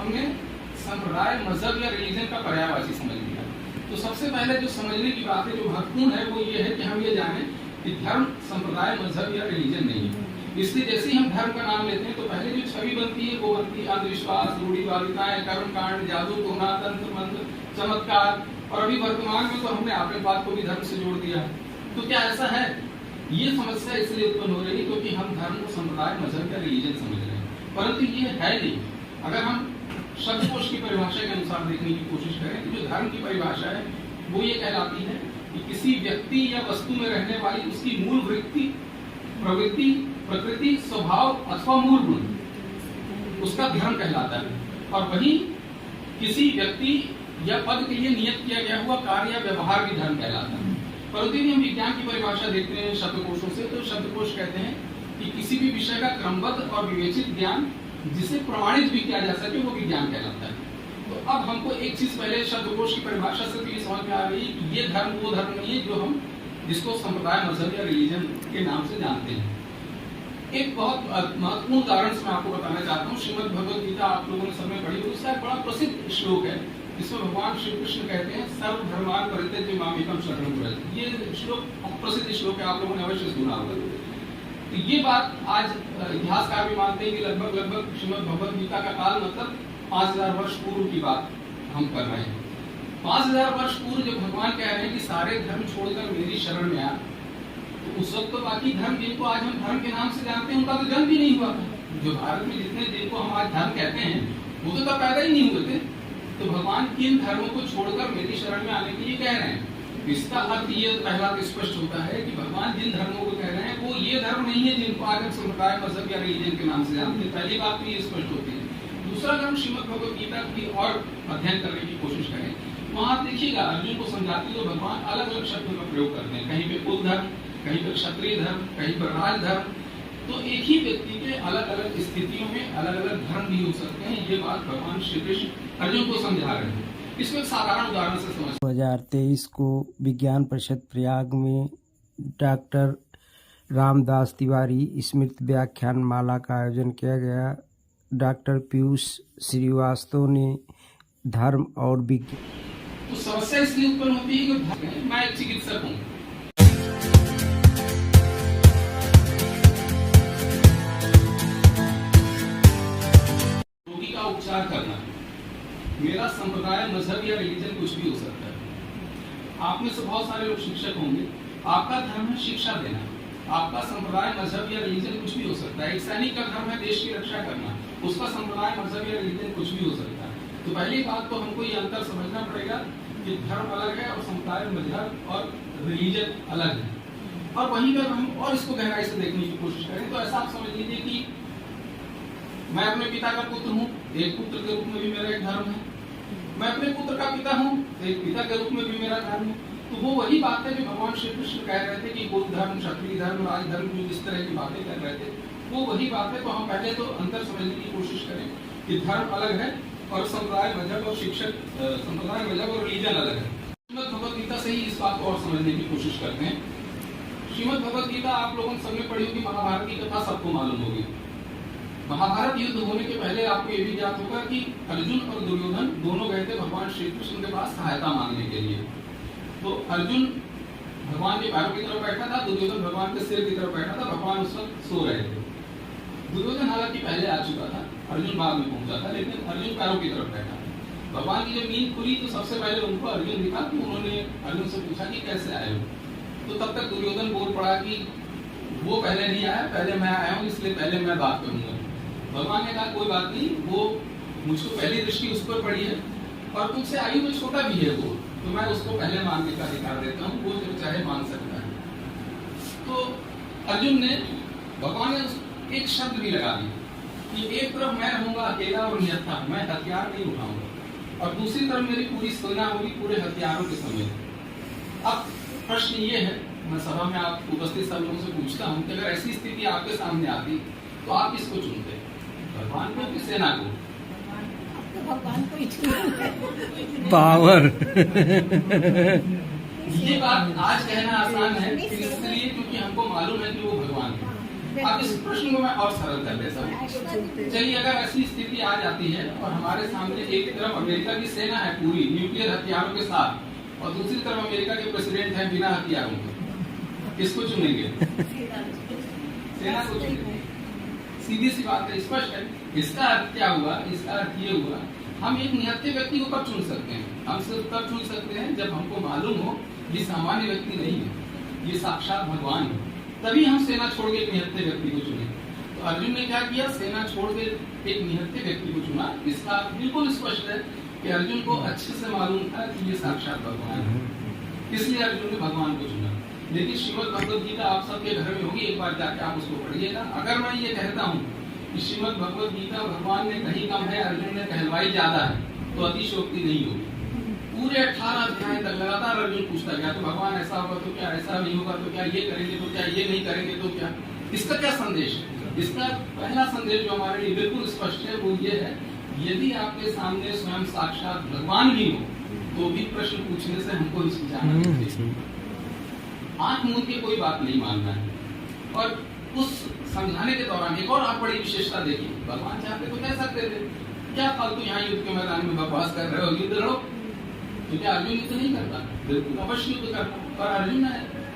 हमने संप्रदाय, मजहब या रिलीजन का पर्यायवाची समझ लिया। तो सबसे पहले जो समझने की बात है, जो महत्वपूर्ण है, वो ये है कि हम ये जानें कि धर्म संप्रदाय, मजहब या रिलीजन नहीं है। इसलिए जैसे ही हम धर्म का नाम लेते हैं तो पहले जो छवि बनती है वो बनती है अंधविश्वास, रूढ़िवादिताएं, कर्मकांड, जादू टोना, तंत्र मंत्र, चमत्कार, और अभी वर्तमान में तो हमने आतंकवाद को भी धर्म से जोड़ दिया है। तो क्या ऐसा है? ये समस्या इसलिए उत्पन्न हो रही है क्योंकि हम धर्म को संप्रदाय, मजहब या रिलीजन समझ रहे हैं, परंतु ये है नहीं। अगर हम शब्दकोश की परिभाषा के अनुसार देखने की कोशिश करें तो जो धर्म की परिभाषा है वो ये कहलाती है कि किसी व्यक्ति या वस्तु में रहने वाली उसकी मूल वृत्ति, प्रवृत्ति, प्रकृति, स्वभाव अथवा मूल गुण उसका धर्म कहलाता है। और वही किसी व्यक्ति या पद के लिए नियत किया गया हुआ कार्य या व्यवहार भी धर्म कहलाता है। परंतु यदि हम विज्ञान की परिभाषा देखते हैं शब्दकोशों से, तो शब्दकोश कहते हैं कि किसी भी विषय का क्रमबद्ध और विवेचित ज्ञान जिसे प्रमाणित भी किया जा सके वो विज्ञान कहलाता है। तो अब हमको एक चीज पहले शब्दकोश की परिभाषा से तो ये समझ में आ रही है कि ये धर्म वो धर्म नहीं है जो हम जिसको संप्रदाय, मजहब या रिलीजन के नाम से जानते हैं। एक बहुत महत्वपूर्ण उदाहरण से मैं आपको बताना चाहता हूँ। श्रीमद् भगवद गीता आप लोगों ने समय पढ़ी होगी, उसका एक बड़ा प्रसिद्ध श्लोक है जिसमें भगवान श्री कृष्ण कहते हैं सर्व धर्मान परित्यज्य माम एकम शरणं व्रज। ये श्लोक प्रसिद्ध श्लोक है, आप लोगों ने अवश्य सुना होगा। तो ये बात आज इतिहासकार भी मानते हैं कि लगभग श्रीमद् भगवद गीता का काल मतलब 5000 वर्ष पूर्व की बात हम कर रहे हैं। 5000 वर्ष पूर्व जब भगवान कह रहे हैं कि सारे धर्म छोड़कर मेरी शरण में आ, तो उस वक्त तो बाकी धर्म जिनको आज हम धर्म के नाम से जानते हैं उनका तो जन्म भी नहीं हुआ था। जो भारत में जितने जिनको हम आज धर्म कहते हैं वो तो पैदा ही नहीं हुए थे। तो भगवान किन धर्मों को छोड़कर मेरी शरण में आने के लिए कह रहे हैं? इसका अर्थ ये पहला तो स्पष्ट होता है कि भगवान जिन धर्मों को कह रहे हैं वो ये धर्म नहीं है जिनको आज हम संप्रदाय, मजहब या रिलीजन के नाम से जानते हैं। पहली बात तो ये स्पष्ट होती है। दूसरा, अगर हम श्रीमद् भगवद गीता की और अध्ययन करने की कोशिश करें, वहां देखिएगा अर्जुन को समझाते हुए भगवान अलग अलग शब्दों का प्रयोग करते हैं। कहीं पे कुल धर्म, कहीं पर क्षत्रिय धर्म, कहीं पर राज धर्म। तो एक ही व्यक्ति के अलग अलग स्थितियों में अलग अलग धर्म भी हो सकते हैं। ये बात भगवान श्री कृष्ण अर्जुन को समझा रहे हैं। इसको एक साधारण उदाहरण से समझ। 2023 को विज्ञान परिषद प्रयाग में डॉक्टर रामदास तिवारी स्मृति व्याख्यान माला का आयोजन किया गया। डॉक्टर पीयूष श्रीवास्तव ने धर्म और विज्ञान। तो समस्या इसलिए उत्पन्न होती है कि मैं एक चिकित्सक हूँ, रोगी का उपचार करना, मेरा संप्रदाय, मजहब या रिलीजन कुछ भी हो सकता है। आप में से बहुत सारे लोग शिक्षक होंगे, आपका धर्म है शिक्षा देना, आपका संप्रदाय, मजहब या रिलीजन कुछ भी हो सकता है। एक सैनिक का धर्म है देश की रक्षा करना, उसका संप्रदाय, मजहब या रिलीजन कुछ भी हो सकता है। तो पहली बात तो हमको ये अंतर समझना पड़ेगा कि धर्म अलग है और संप्रदाय, मजहब और रिलीजन अलग है। और वहीं पर हम और इसको गहराई से देखने की कोशिश करें तो ऐसा आप समझ लीजिए कि मैं अपने पिता का पुत्र हूँ, एक पुत्र के रूप में भी मेरा एक धर्म है। मैं अपने पुत्र का पिता हूँ, एक पिता के रूप में भी मेरा धर्म है। तो वो वही बात है जो भगवान श्री कृष्ण कह रहे थे कि कुल धर्म, क्षत्रिय धर्म, राज धर्म, जो जिस तरह की बातें कर रहे थे वो वही बात है। तो हम पहले तो अंतर समझने की कोशिश करें कि धर्म अलग है और संप्रदाय, मजहब और शिक्षक, संप्रदाय, मजहब और रिलीजन अलग है। श्रीमद् भगवद गीता से ही इस बात को और समझने की कोशिश करते हैं। श्रीमद् भगवद गीता आप लोगों ने सबने पढ़ी होगी, महाभारत की कथा सबको मालूम होगी। महाभारत युद्ध होने के पहले आपको ये भी ज्ञात होगा कि अर्जुन और दुर्योधन दोनों गए थे भगवान श्री कृष्ण के पास सहायता मांगने के लिए। तो अर्जुन भगवान के पैरों की तरफ बैठा था, दुर्योधन भगवान के सिर की तरफ बैठा था। भगवान उस वक्त सो रहे थे। दुर्योधन हालांकि पहले आ चुका था, अर्जुन बाद में पहुंचा था, लेकिन अर्जुन पैरों की तरफ बैठा था। भगवान की जब नींद खुली तो सबसे पहले उनको अर्जुन दिखा। तो उन्होंने अर्जुन से पूछा कि कैसे आए हो? तो तब तक दुर्योधन बोल पड़ा कि वो पहले नहीं आया, पहले मैं आया हूँ, इसलिए पहले मैं बात करूंगा। भगवान ने कहा कोई बात नहीं, वो मुझको पहली दृष्टि उस पर पड़ी है और तुमसे आयु में छोटा भी है वो, तो मैं उसको पहले मानने का अधिकार देता हूँ, वो जब चाहे मान सकता है। तो अर्जुन ने, भगवान ने एक शब्द भी लगा दिया कि एक तरफ मैं रहूंगा अकेला और निहत्था, मैं हथियार नहीं उठाऊंगा, और दूसरी तरफ मेरी पूरी सेना होगी पूरे हथियारों के समेत। अब प्रश्न ये है, मैं सभा में आप उपस्थित सब लोगों से पूछता हूँ कि अगर ऐसी स्थिति आपके सामने आती तो आप किसको चुनते, भगवान को कि सेना को? भगवान को पावर। ये बात आज कहना आसान है इसलिए क्योंकि हमको मालूम है कि वो भगवान है। अब इस प्रश्न को मैं और सरल कर देता हूँ। चलिए, अगर ऐसी स्थिति आ जाती है और हमारे सामने एक तरफ अमेरिका की सेना है पूरी न्यूक्लियर हथियारों के साथ और दूसरी तरफ अमेरिका के प्रेसिडेंट हैं बिना हथियारों के, किसको चुनेंगे? सेना को चुनेंगे। सीधी सी बात है, स्पष्ट है। इसका अर्थ क्या हुआ? इसका अर्थ ये हुआ, हम एक निहत्थे व्यक्ति को कब चुन सकते हैं? हम सिर्फ तब चुन सकते हैं जब हमको मालूम हो ये सामान्य व्यक्ति नहीं है, ये साक्षात भगवान है, तभी हम सेना छोड़ के एक निहत्थे व्यक्ति को चुने। तो अर्जुन ने क्या किया? सेना छोड़ के एक निहत्थे व्यक्ति को चुना। इसका बिल्कुल स्पष्ट है कि अर्जुन को अच्छे से मालूम था कि ये साक्षात भगवान है, इसलिए अर्जुन ने भगवान को चुना। लेकिन श्रीमद् भगवद गीता आप सबके घर में होगी, एक बार जाके आप उसको पढ़िएगा। अगर मैं ये कहता हूँ कि श्रीमद् भगवद गीता भगवान ने कहीं कम है, अर्जुन ने कहलवाई ज्यादा है, तो अतिशयोक्ति नहीं होगी। पूरे 18 अध्याय तक लगातार अर्जुन पूछता गया, तो भगवान ऐसा होगा तो क्या, ऐसा नहीं होगा तो क्या, ये करेंगे तो क्या, ये नहीं करेंगे तो क्या। इसका क्या संदेश है? इसका पहला संदेश जो हमारे लिए बिल्कुल स्पष्ट है वो ये है, यदि आपके सामने स्वयं साक्षात भगवान भी हो तो भी प्रश्न पूछने से हमको हिचकिचाना चाहिए। आंख मूंद के कोई बात नहीं मानना है। और उस समझाने के दौरान एक और आप बड़ी विशेषता देखिए, भगवान चाहते तो कह सकते थे क्या फालतू यहाँ युद्ध के मैदान में बकवास कर रहे हो, युद्ध लड़ो। तो क्या अर्जुन युद्ध नहीं करता? बिल्कुल अवश्य युद्ध करता, पर अर्जुन ने,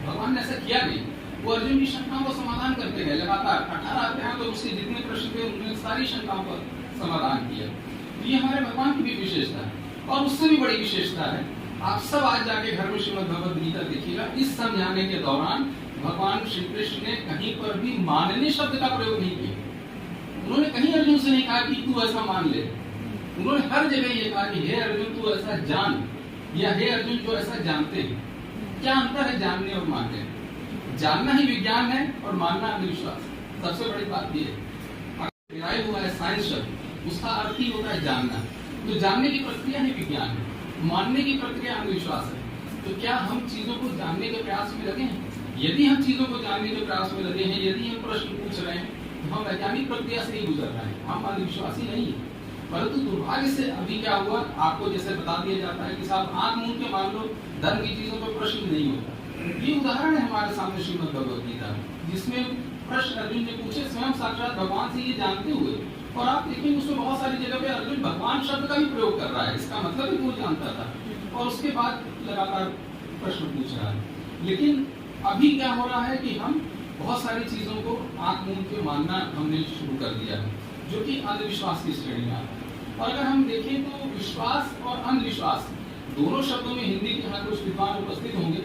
भगवान ने ऐसा किया नहीं। वो अर्जुन की शंकाओं का समाधान करते गए लगातार। 18 अध्याय तो उसके जितने प्रश्न थे उन्होंने सारी शंकाओं का समाधान किया। तो ये हमारे भगवान की भी विशेषता है। और उससे भी बड़ी विशेषता है, आप सब आज जाके घर में श्रीमद् भगवद गीता देखिएगा, इस समझाने के दौरान भगवान श्री कृष्ण ने कहीं पर भी मानने शब्द का प्रयोग नहीं किया। उन्होंने कहीं अर्जुन से नहीं कहा कि तू ऐसा मान ले। उन्होंने हर जगह ये कहा कि हे अर्जुन तू ऐसा जान, या हे अर्जुन जो ऐसा जानते हैं। क्या अंतर है जानने और मानने? जानना ही विज्ञान है और मानना अंधविश्वास। सबसे बड़ी बात ये है, हुआ है साइंस शब्द, उसका अर्थ ही होता है जानना। तो जानने की प्रक्रिया ही विज्ञान है, मानने की प्रक्रिया अंधविश्वास है। तो क्या हम चीजों को जानने के प्रयास में लगे हैं? यदि हम चीजों को जानने के प्रयास में लगे हैं, यदि हम प्रश्न पूछ रहे हैं, तो हम वैज्ञानिक प्रक्रिया से ही गुजर रहे हैं, हम अंधविश्वासी नहीं है। परंतु दुर्भाग्य से अभी क्या हुआ, आपको जैसे बता दिया जाता है कि साहब आंख मूंद के मान लो, धर्म की चीजों पर प्रश्न नहीं होता। ये उदाहरण है हमारे सामने श्रीमद् भगवद गीता, जिसमें प्रश्न अर्जुन ने पूछे स्वयं साक्षात भगवान से ये जानते हुए। और आप देखेंगे उसमें बहुत सारी जगह पे अर्जुन भगवान शब्द का भी प्रयोग कर रहा है, इसका मतलब भी वो जानता था, और उसके बाद लगातार प्रश्न पूछ रहा है। लेकिन अभी क्या हो रहा है कि हम बहुत सारी चीजों को आंख मूंद के मानना हमने शुरू कर दिया है, जो कि अंधविश्वास की श्रेणी में आता है। और अगर हम देखें तो विश्वास और अंधविश्वास दोनों शब्दों में, हिंदी के यहाँ कुछ विद्वान उपस्थित होंगे,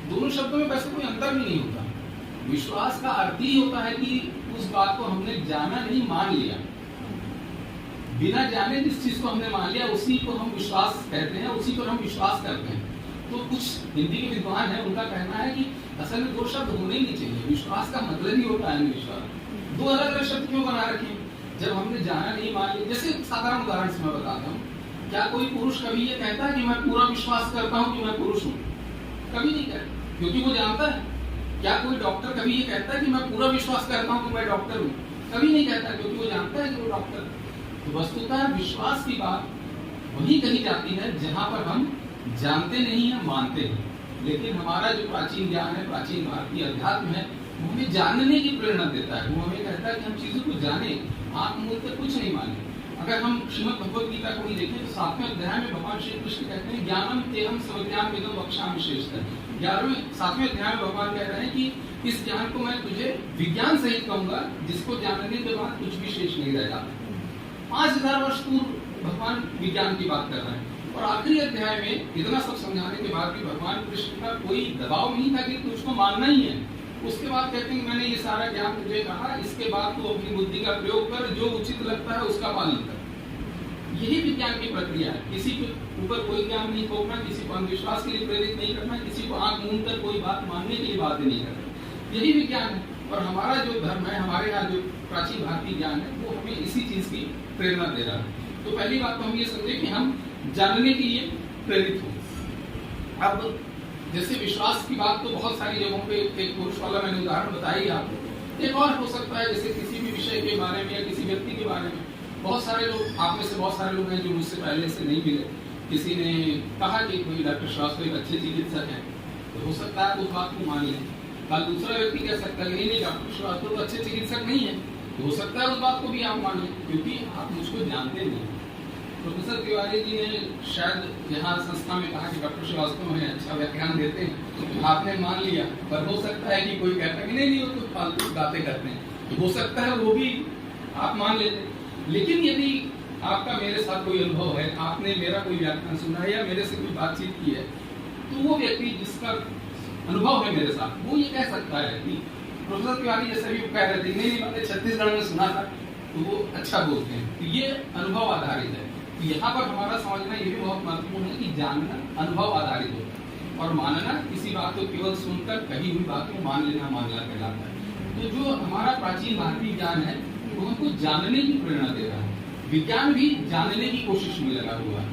दोनों शब्दों में वैसे कोई अंतर भी नहीं होता। विश्वास का अर्थ ही होता है कि उस बात को हमने जाना नहीं, मान लिया। बिना जाने जिस चीज को हमने मान लिया उसी को हम विश्वास कहते हैं, उसी पर हम विश्वास करते हैं। तो कुछ हिंदी के विद्वान है, उनका कहना है कि असल में दो शब्द होने ही नहीं चाहिए, विश्वास का मतलब ही होता है विश्वास। दो अलग अलग शब्द क्यों बना रखे? जब हमने जाना नहीं, मान लिया। जैसे साधारण उदाहरण से मैं बताता हूँ, क्या कोई पुरुष कभी ये कहता है कि मैं पूरा विश्वास करता हूँ कि मैं पुरुष हूँ? कभी नहीं कहता, क्योंकि वो जानता है। क्या कोई डॉक्टर कभी ये कहता है कि मैं पूरा विश्वास करता हूँ कि मैं डॉक्टर हूँ? कभी नहीं कहता, क्योंकि वो जानता है कि वो डॉक्टर है। तो वस्तुतः विश्वास की बात वही कही जाती है जहां पर हम जानते नहीं है, मानते हैं। लेकिन हमारा जो प्राचीन ज्ञान है, प्राचीन भारतीय अध्यात्म है, वो हमें जानने की प्रेरणा देता है। वो हमें कहता है कि हम चीजों को जाने, आंख मूंद कर कुछ नहीं माने। अगर हम श्रीमद् भगवद गीता को ही देखें तो 7वें अध्याय में भगवान श्री कृष्ण कहते हैं ज्ञानम तेहम सर्वज्ञान विदम वक्षामि श्रेष्ठः। 7वें अध्याय में भगवान कह रहे हैं कि इस ज्ञान को मैं तुझे विज्ञान सहित कहूंगा, जिसको जानने के बाद कुछ भी शेष नहीं रह जाता। 5000 वर्ष पूर्व भगवान विज्ञान की बात कर रहे हैं। और आखिरी अध्याय में इतना सब समझाने के बाद भी भगवान कृष्ण का कोई दबाव नहीं था कि तुझको मानना ही है। उसके बाद कहते हैं मैंने ये सारा ज्ञान तुझे कहा, इसके बाद तू अपनी बुद्धि का प्रयोग कर, जो उचित लगता है उसका पालन कर। यही विज्ञान की प्रक्रिया है। किसी के ऊपर कोई ज्ञान नहीं थोपना, किसी को अंधविश्वास के लिए प्रेरित नहीं करना, किसी को आंख मूंद कर कोई बात मानने के लिए बातें नहीं करना। यही विज्ञान है। और हमारा जो धर्म है, हमारे यहाँ जो प्राचीन भारतीय ज्ञान है, वो हमें इसी चीज की प्रेरणा दे रहा है। तो पहली बात तो हम ये समझे कि हम जानने के लिए प्रेरित हो। अब जैसे विश्वास की बात तो बहुत सारी जगहों पे, एक पुरुष वाला मैंने उदाहरण बताई आपको। एक और हो सकता है, जैसे किसी भी विषय के बारे में या किसी व्यक्ति के बारे में। बहुत सारे लोग, आप में से बहुत सारे लोग हैं जो मुझसे पहले से नहीं मिले। किसी ने कहा कि कोई डॉक्टर श्रीवास्तव एक अच्छे चिकित्सक है, तो हो सकता है उस बात को मान लें। कल दूसरा व्यक्ति कह सकता है नहीं डॉक्टर श्रीवास्तव तो अच्छे चिकित्सक नहीं है, हो सकता है उस बात को भी आप मान लें, क्योंकि आप मुझको जानते नहीं। प्रोफेसर तिवारी जी ने शायद यहाँ संस्था में कहा कि डॉक्टर श्रीवास्तव में अच्छा व्याख्यान देते हैं, आपने मान लिया, पर हो सकता है कि कोई कहता है कि नहीं वो तो फालतू बातें करते हैं, तो हो सकता है वो भी आप मान लेते। लेकिन यदि आपका मेरे साथ कोई अनुभव है, आपने मेरा कोई व्याख्यान सुना है या मेरे से कोई बातचीत की है, तो वो व्यक्ति जिसका अनुभव है मेरे साथ, वो ये कह सकता है कि प्रोफेसर तिवारी जैसे भी कह रहे थे नहीं मैंने छत्तीसगढ़ में सुना था, तो वो अच्छा बोलते हैं। तो ये अनुभव आधारित है। तो यहाँ पर हमारा समझना ये भी बहुत महत्वपूर्ण है कि जानना अनुभव आधारित होता है और मानना किसी बात को केवल सुनकर कही हुई बात को मान लेना मानना कहलाता है। तो जो हमारा प्राचीन भारतीय ज्ञान है वो हमको जानने की प्रेरणा दे रहा है, विज्ञान भी जानने की कोशिश में लगा हुआ है।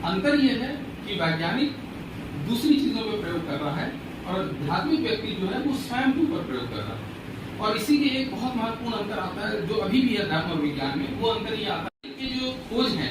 अंतर यह है कि वैज्ञानिक दूसरी चीजों पर प्रयोग कर रहा है और धार्मिक व्यक्ति जो है वो स्वयं के ऊपर प्रयोग कर रहा है। और इसी के एक बहुत महत्वपूर्ण अंतर आता है जो अभी भी है धर्म और विज्ञान में, वो अंतर ये आता है कि जो खोज है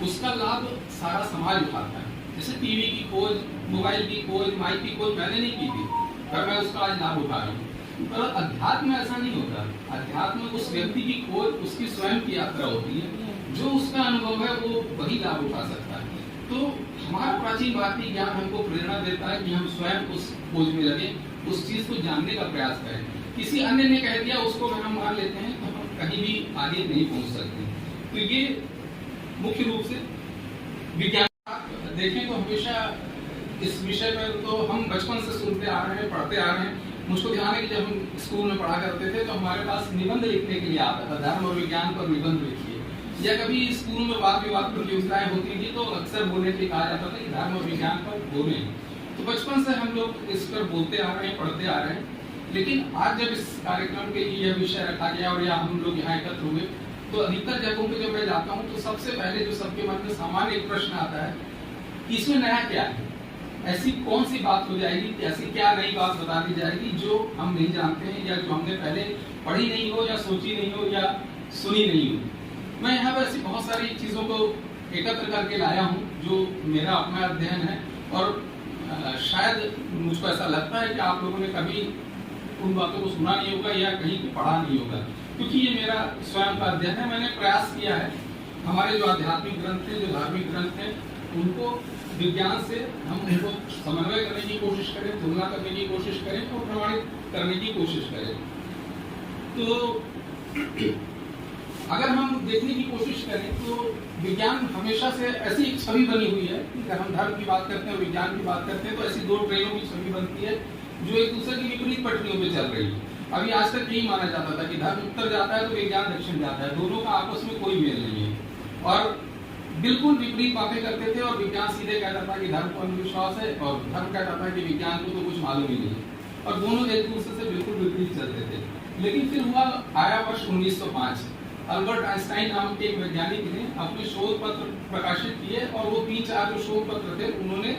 उसका लाभ सारा समाज उठाता है। जैसे टीवी की खोज, मोबाइल की खोज, माइक की खोज मैंने नहीं की थी, पर मैं उसका आज लाभ उठा रहा हूँ। पर अध्यात्म ऐसा नहीं होता। अध्यात्म उस व्यक्ति की खोज, उसकी स्वयं की यात्रा होती है, जो उसका अनुभव है वो वही लाभ उठा सकता है। तो हमारा प्राचीन भारतीय ज्ञान हमको प्रेरणा देता है कि हम स्वयं उस खोज में लगे, उस चीज को जानने का प्रयास करें। किसी अन्य ने कह दिया उसको अगर हम मान लेते हैं तो हम कहीं भी आगे नहीं पहुंच सकते। तो ये मुख्य रूप से विज्ञान देखें तो हमेशा इस विषय पर तो हम बचपन से सुनते आ रहे हैं, पढ़ते आ रहे हैं। मुझको ध्यान है कि जब हम स्कूल में पढ़ा करते थे तो हमारे पास निबंध लिखने के लिए आता था, धर्म और विज्ञान पर निबंध लिखिए, या कभी स्कूल में वाद विवाद प्रतियोगिताएं होती थी तो अक्सर बोलने के लिए कहा जाता था कि धर्म और विज्ञान पर बोले। तो बचपन से हम लोग इस पर बोलते आ रहे हैं, पढ़ते आ रहे हैं। लेकिन आज जब इस कार्यक्रम के लिए यह विषय रखा गया और या हम लोग यहाँ एकत्र हुए, तो अधिकतर जगहों पे जब मैं जाता हूँ तो सबसे पहले जो सबके मन में सामान्य एक प्रश्न आता है कि इसमें नया क्या है, ऐसी कौन सी बात हो जाएगी, ऐसी क्या नई बात बता दी जाएगी जो हम नहीं जानते हैं या जो हमने पहले पढ़ी नहीं हो या सोची नहीं हो या सुनी नहीं हो। मैं यहाँ पर ऐसी बहुत सारी चीजों को एकत्र करके लाया हूँ जो मेरा अपना अध्ययन है और शायद मुझको ऐसा लगता है कि आप लोगों ने कभी उन बातों को सुना नहीं होगा या कहीं पढ़ा नहीं होगा, क्योंकि ये मेरा स्वयं का अध्ययन है। मैंने प्रयास किया है हमारे जो आध्यात्मिक ग्रंथ हैं, जो धार्मिक ग्रंथ हैं, उनको विज्ञान से हम उनको समन्वय करने की कोशिश करें, तुलना करने की कोशिश करें और प्रमाणित करने की कोशिश करें। तो अगर हम देखने की कोशिश करें तो विज्ञान हमेशा से ऐसी एक छवि बनी हुई है कि अगर हम धर्म की बात करते हैं, विज्ञान की बात करते हैं, तो ऐसी दो ट्रेनों की छवि बनती है जो एक दूसरे की विपरीत पटरियों पे चल रही है। अभी आज तक यही माना जाता था कि धर्म उत्तर जाता है तो विज्ञान दक्षिण जाता है, दोनों का आपस में कोई मेल नहीं है और बिल्कुल विपरीत बातें करते थे। और विज्ञान सीधे कहता था कि धर्म को अंधविश्वास है और धर्म कहता था कि विज्ञान को तो कुछ मालूम ही नहीं है, और दोनों एक दूसरे से बिल्कुल विपरीत चलते थे। लेकिन फिर हुआ आया वर्ष 1905, अल्बर्ट आइंस्टाइन नाम के एक वैज्ञानिक ने अपने शोध पत्र प्रकाशित किए और वो 3-4 जो शोध पत्र थे उन्होंने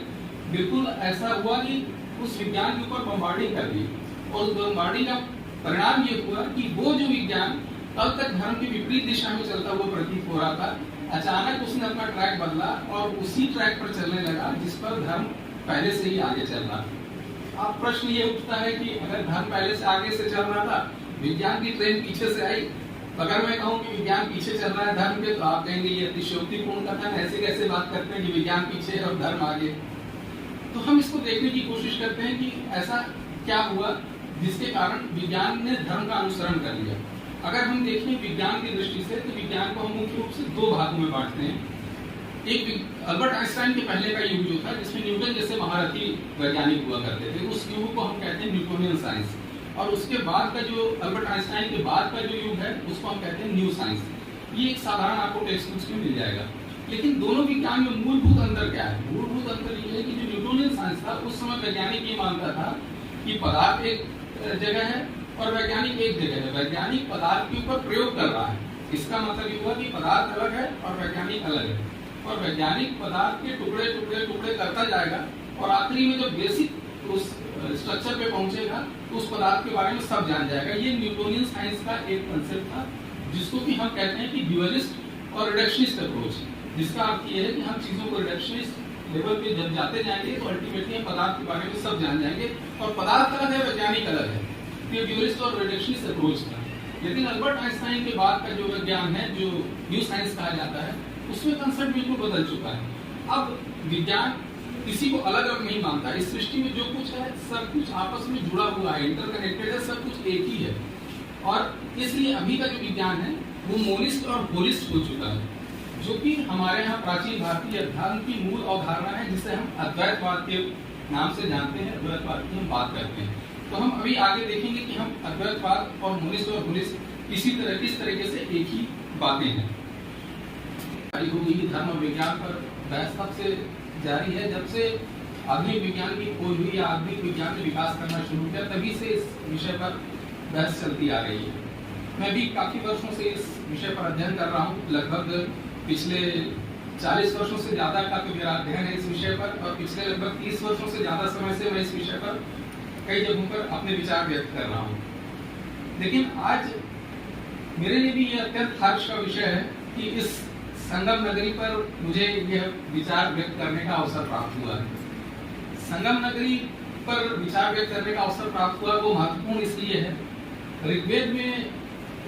बिल्कुल ऐसा हुआ कि उस विज्ञान के ऊपर बम्बार्डिंग कर दी। और उस बम्बार्डिंग का परिणाम ये हुआ कि वो जो विज्ञान कल तक धर्म की विपरीत दिशा में चलता हुआ प्रतीत हो रहा था, अचानक उसने अपना ट्रैक बदला और उसी ट्रैक पर चलने लगा जिस पर धर्म पहले से ही आगे चल रहा था। अब प्रश्न ये उठता है कि अगर धर्म पहले से आगे से चल रहा था, विज्ञान की ट्रेन पीछे से आई, अगर मैं कहूँ कि विज्ञान पीछे चल रहा है धर्म के, तो आप कहेंगे ये अतिशयोक्तिपूर्ण कथन, ऐसे कैसे बात करते हैं कि विज्ञान पीछे है और धर्म आगे। तो हम इसको देखने की कोशिश करते हैं कि ऐसा क्या हुआ जिसके कारण विज्ञान ने धर्म का अनुसरण कर लिया। अगर हम देखें विज्ञान की दृष्टि से तो विज्ञान को हम मुख्य रूप से दो भागों में बांटते हैं। एक अल्बर्ट आइंस्टाइन के पहले का युग जो था जिसमें न्यूटन जैसे महारथी वैज्ञानिक हुआ करते थे, उस युग को हम कहते हैं न्यूटोनियन साइंस। और उसके बाद का जो अल्बर्ट आइंस्टाइन के बाद का जो युग है उसको हम कहते हैं न्यू साइंस। ये एक साधारण आपको टेक्स्ट बुक्स में मिल जाएगा। लेकिन दोनों विज्ञान में मूलभूत अंतर क्या है? मूलभूत अंतर ये है कि जो न्यूटोनियन साइंस था उस समय वैज्ञानिक ये मानता था कि पदार्थ एक जगह है और वैज्ञानिक एक जगह है। वैज्ञानिक पदार्थ के ऊपर प्रयोग कर रहा है, इसका मतलब ये हुआ कि पदार्थ अलग है और वैज्ञानिक अलग है। और वैज्ञानिक पदार्थ के टुकड़े टुकड़े टुकड़े करता जाएगा और आखिरी में जब बेसिक उस स्ट्रक्चर पे पहुंचेगा तो उस पदार्थ के बारे में सब जान जाएगा। ये न्यूटोनियन साइंस का एक कंसेप्ट था जिसको कि हम कहते हैं कि ड्यूअलिस्ट और रिडक्शनिस्ट अप्रोच, जिसका अर्थ ये है कि हम चीजों को रिडक्शनिस्ट लेवल पे जब जाते जाएंगे तो अल्टीमेटली हम पदार्थ के बारे में सब जान जाएंगे। और पदार्थ अलग है, वैज्ञानिक अलग है, ये ड्यूअलिस्ट और रिडक्शनिस्ट अप्रोच था। लेकिन अल्बर्ट आइंस्टाइन के बाद का जो विज्ञान है, जो न्यू साइंस कहा जाता है, उसमें कंसेप्ट बिल्कुल बदल चुका है। अब विज्ञान किसी को अलग अलग नहीं मानता। इस सृष्टि में जो कुछ है सब कुछ आपस में जुड़ा हुआ है, इंटरकनेक्टेड है, सब कुछ एक ही है। और इसलिए अभी का जो विज्ञान है वो मोनिस्ट और होलिस्ट हो चुका है, जो कि हमारे यहाँ प्राचीन भारतीय अध्यात्म की मूल अवधारणा है, जिसे हम अद्वैतवाद के नाम से जानते हैं, अद्वैतवाद की हम बात करते हैं। तो हम अभी आगे देखेंगे कि हम अद्वैतवाद और मोनिस्ट और होलिस्ट किस तरीके से एक ही बातें हैं। धर्म और विज्ञान पर बहस तब से जारी है जब से आधुनिक विज्ञान की खोज हुई या आधुनिक विज्ञान ने विकास करना शुरू किया, तभी से इस विषय पर बहस चलती आ रही है। मैं भी काफी वर्षों से इस विषय पर अध्ययन कर रहा हूँ। लगभग पिछले 40 वर्षों से ज्यादा का तो मेरा अध्ययन है इस विषय पर, और पिछले लगभग 30 वर्षों से ज्यादा समय से मैं इस विषय पर कई जगहों पर अपने विचार व्यक्त कर रहा हूँ। लेकिन आज मेरे लिए भी यह अत्यंत हर्ष का विषय है कि इस संगम नगरी पर मुझे यह विचार व्यक्त करने का अवसर प्राप्त हुआ है। संगम नगरी पर विचार व्यक्त करने का अवसर प्राप्त हुआ, वो महत्वपूर्ण इसलिए है, ऋग्वेद में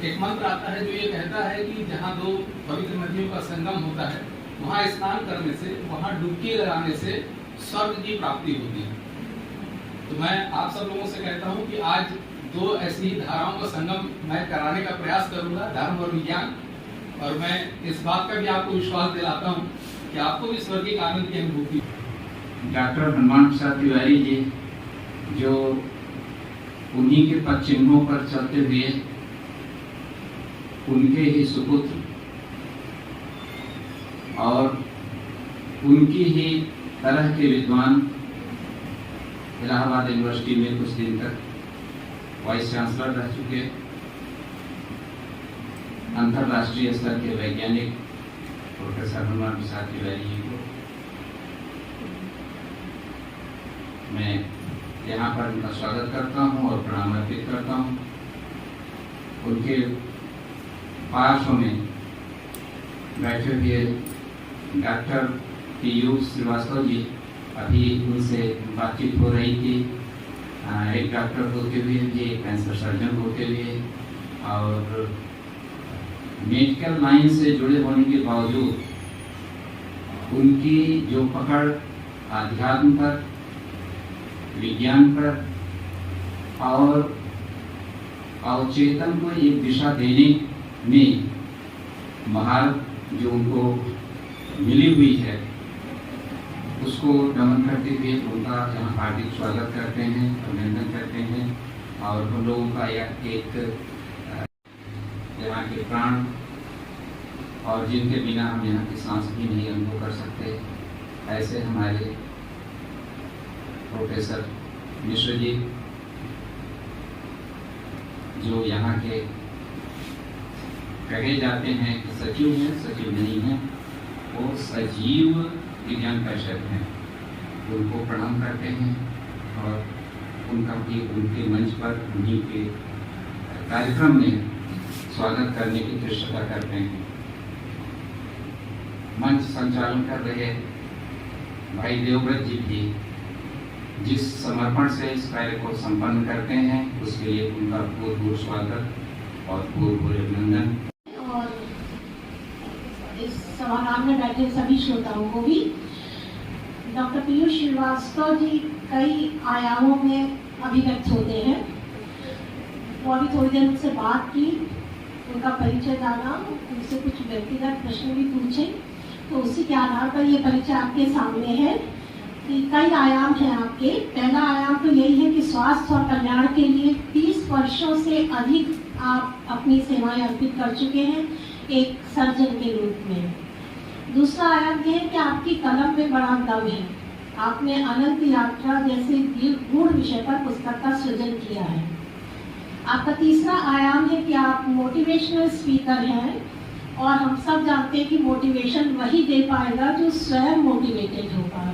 एक मंत्र आता है जो ये कहता है कि जहाँ दो पवित्र नदियों का संगम होता है, वहाँ स्नान करने से, वहाँ डुबकी लगाने से स्वर्ग की प्राप्ति होती है। तो मैं आप सब लोगों से कहता हूँ कि आज दो ऐसी धाराओं का संगम मैं कराने का प्रयास करूंगा, धर्म और विज्ञान। और मैं इस बात का भी आपको विश्वास दिलाता हूँ कि आपको भी स्वर्गीय आनंद की अनुभूति। डॉक्टर हनुमान प्रसाद तिवारी जी, जो उन्हीं के पद चिन्हों पर चलते हुए उनके ही सुपुत्र और उनकी ही तरह के विद्वान इलाहाबाद यूनिवर्सिटी में कुछ दिन तक वाइस चांसलर रह चुके अंतरराष्ट्रीय स्तर के वैज्ञानिक प्रोफेसर हनुमान प्रसाद तिवारी जी को मैं यहाँ पर उनका स्वागत करता हूँ और प्रणाम अर्पित करता हूँ। उनके पार्श्व में बैठे हुए डॉक्टर पीयूष श्रीवास्तव जी, अभी उनसे बातचीत हो रही थी। एक डॉक्टर होते हुए भी, एक कैंसर सर्जन होते हुए और मेडिकल लाइन से जुड़े होने के बावजूद उनकी जो पकड़ आध्यात्म पर, विज्ञान पर और अवचेतन को एक दिशा देने में महारत जो उनको मिली हुई है, उसको नमन करते हुए उनका यहाँ हार्दिक स्वागत करते हैं, अभिनंदन करते हैं। और हम लोगों का यह एक यहाँ के प्राण और जिनके बिना हम यहाँ की सांस भी नहीं अनुभव कर सकते, ऐसे हमारे प्रोफेसर मिश्र जी, जो यहाँ के कहे जाते हैं कि सचिव हैं, सचिव नहीं हैं, वो सजीव विज्ञान परिषद हैं, उनको प्रणाम करते हैं और उनका भी उनके मंच पर उन्हीं के कार्यक्रम में स्वागत करने की दृष्टता करते हैं। मंच संचालन कर रहे भाई देवव्रत जी भी जिस समर्पण से इस कार्य को संपन्न करते हैं, उसके लिए उनका बहुत बहुत स्वागत और बहुत बहुत अभिनंदन। और इस सभागार में बैठे सभी श्रोताओं को भी। डॉक्टर पीयूष श्रीवास्तव जी कई आयामों में अभिव्यक्त होते हैं। वो अभी थोड़ी देर मुझसे बात की, उनका परिचय जाना, उनसे कुछ व्यक्तिगत प्रश्न भी पूछे, तो उसी के आधार पर ये परिचय आपके सामने है कि कई आयाम हैं आपके। पहला आयाम तो यही है कि स्वास्थ्य और कल्याण के लिए 30 वर्षों से अधिक आप अपनी सेवाएं अर्पित कर चुके हैं एक सर्जन के रूप में। दूसरा आयाम यह है कि आपकी कलम में बड़ा दम है। आपने अनंत यात्रा जैसे गूढ़ विषय पर पुस्तक का सृजन किया है। आपका तीसरा आयाम है कि आप मोटिवेशनल स्पीकर हैं, और हम सब जानते हैं कि मोटिवेशन वही दे पाएगा जो स्वयं मोटिवेटेड होगा।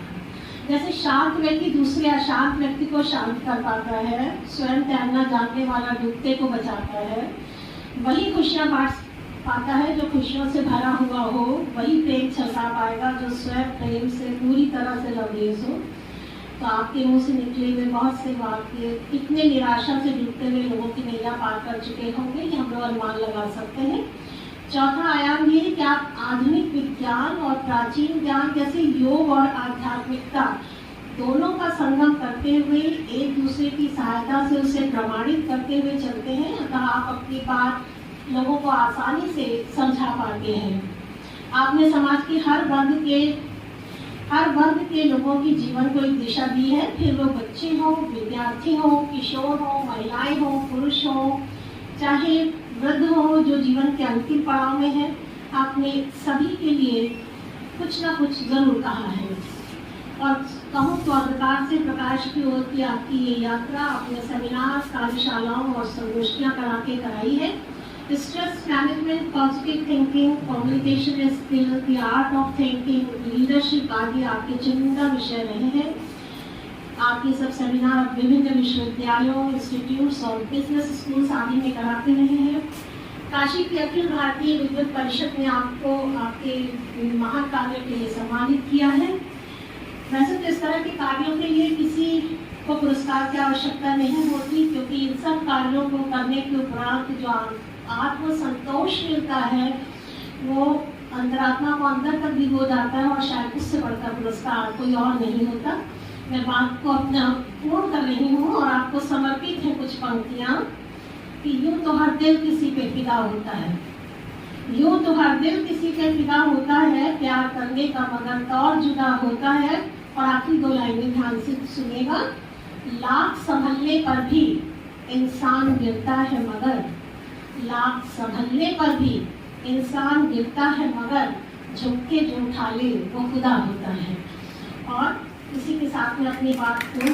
जैसे शांत व्यक्ति दूसरे अशांत व्यक्ति को शांत कर पाता है, स्वयं तैरना जानने वाला डूबते को बचाता है, वही खुशियाँ बांट पाता है, जो खुशियों से भरा हुआ हो वही प्रेम छलका पाएगा, जो स्वयं प्रेम से पूरी तरह से लबरेज हो। तो आपके मुंह से निकले हुए बहुत से वाक्य कितने निराशा से डूबते हुए लोगों की नैया पार कर चुके होंगे कि हम लोग अनुमान लगा सकते हैं। चौथा आयाम ये कि आप आधुनिक विज्ञान और प्राचीन ज्ञान जैसे योग और आध्यात्मिकता दोनों का संगम करते हुए एक दूसरे की सहायता से उसे प्रमाणित करते हुए चलते हैं, अतः आप अपनी बात लोगों को आसानी से समझा पाते हैं। आपने समाज के हर वर्ग के लोगों की जीवन को एक दिशा दी है, फिर वो बच्चे हों, विद्यार्थी हों, किशोर हों, महिलाएं हों, पुरुष हों, चाहे वृद्ध हों जो जीवन के अंतिम पड़ाव में है, आपने सभी के लिए कुछ ना कुछ जरूर कहा है। और कहूँ तो अंधकार से प्रकाश की ओर की आपकी ये यात्रा अपने सेमिनार, कार्यशालाओं और संगोष्ठियाँ करा के कराई है। Stress management, positive thinking, communication skill, the art of thinking, leadership आदि आपके चुनिंदा विषय रहे हैं। आपके सब सेमिनार विभिन्न विश्वविद्यालयों, इंस्टीट्यूट्स और बिजनेस स्कूल्स आदि में कराते रहे हैं। काशी की अखिल भारतीय विद्युत परिषद ने आपको आपके महान कार्य के लिए सम्मानित किया है। वैसे तो इस तरह के कार्यों के लिए किसी को पुरस्कार की आवश्यकता नहीं होती, क्योंकि इन सब कार्यों को करने के उपरांत जो आत्म संतोष मिलता है वो अंतरात्मा को अंदर तक भिगो जाता है, और शायद उससे बढ़कर पुरस्कार कोई और नहीं होता। मैं बात को अपना पूर्ण कर रही हूँ और आपको समर्पित है कुछ पंक्तियाँ कि यूं तो हर दिल किसी पे फिदा होता है, यूं तो हर दिल किसी पे फिदा होता है, प्यार करने का मगर तौर जुदा होता है। और आखिरी दो लाइनें ध्यान से सुनिएगा। लाख संभलने पर भी इंसान गिरता है मगर, लाख संभलने पर भी इंसान गिरता है मगर, झुक के जो उठा ले वो खुदा होता है। और इसी के साथ में अपनी बात को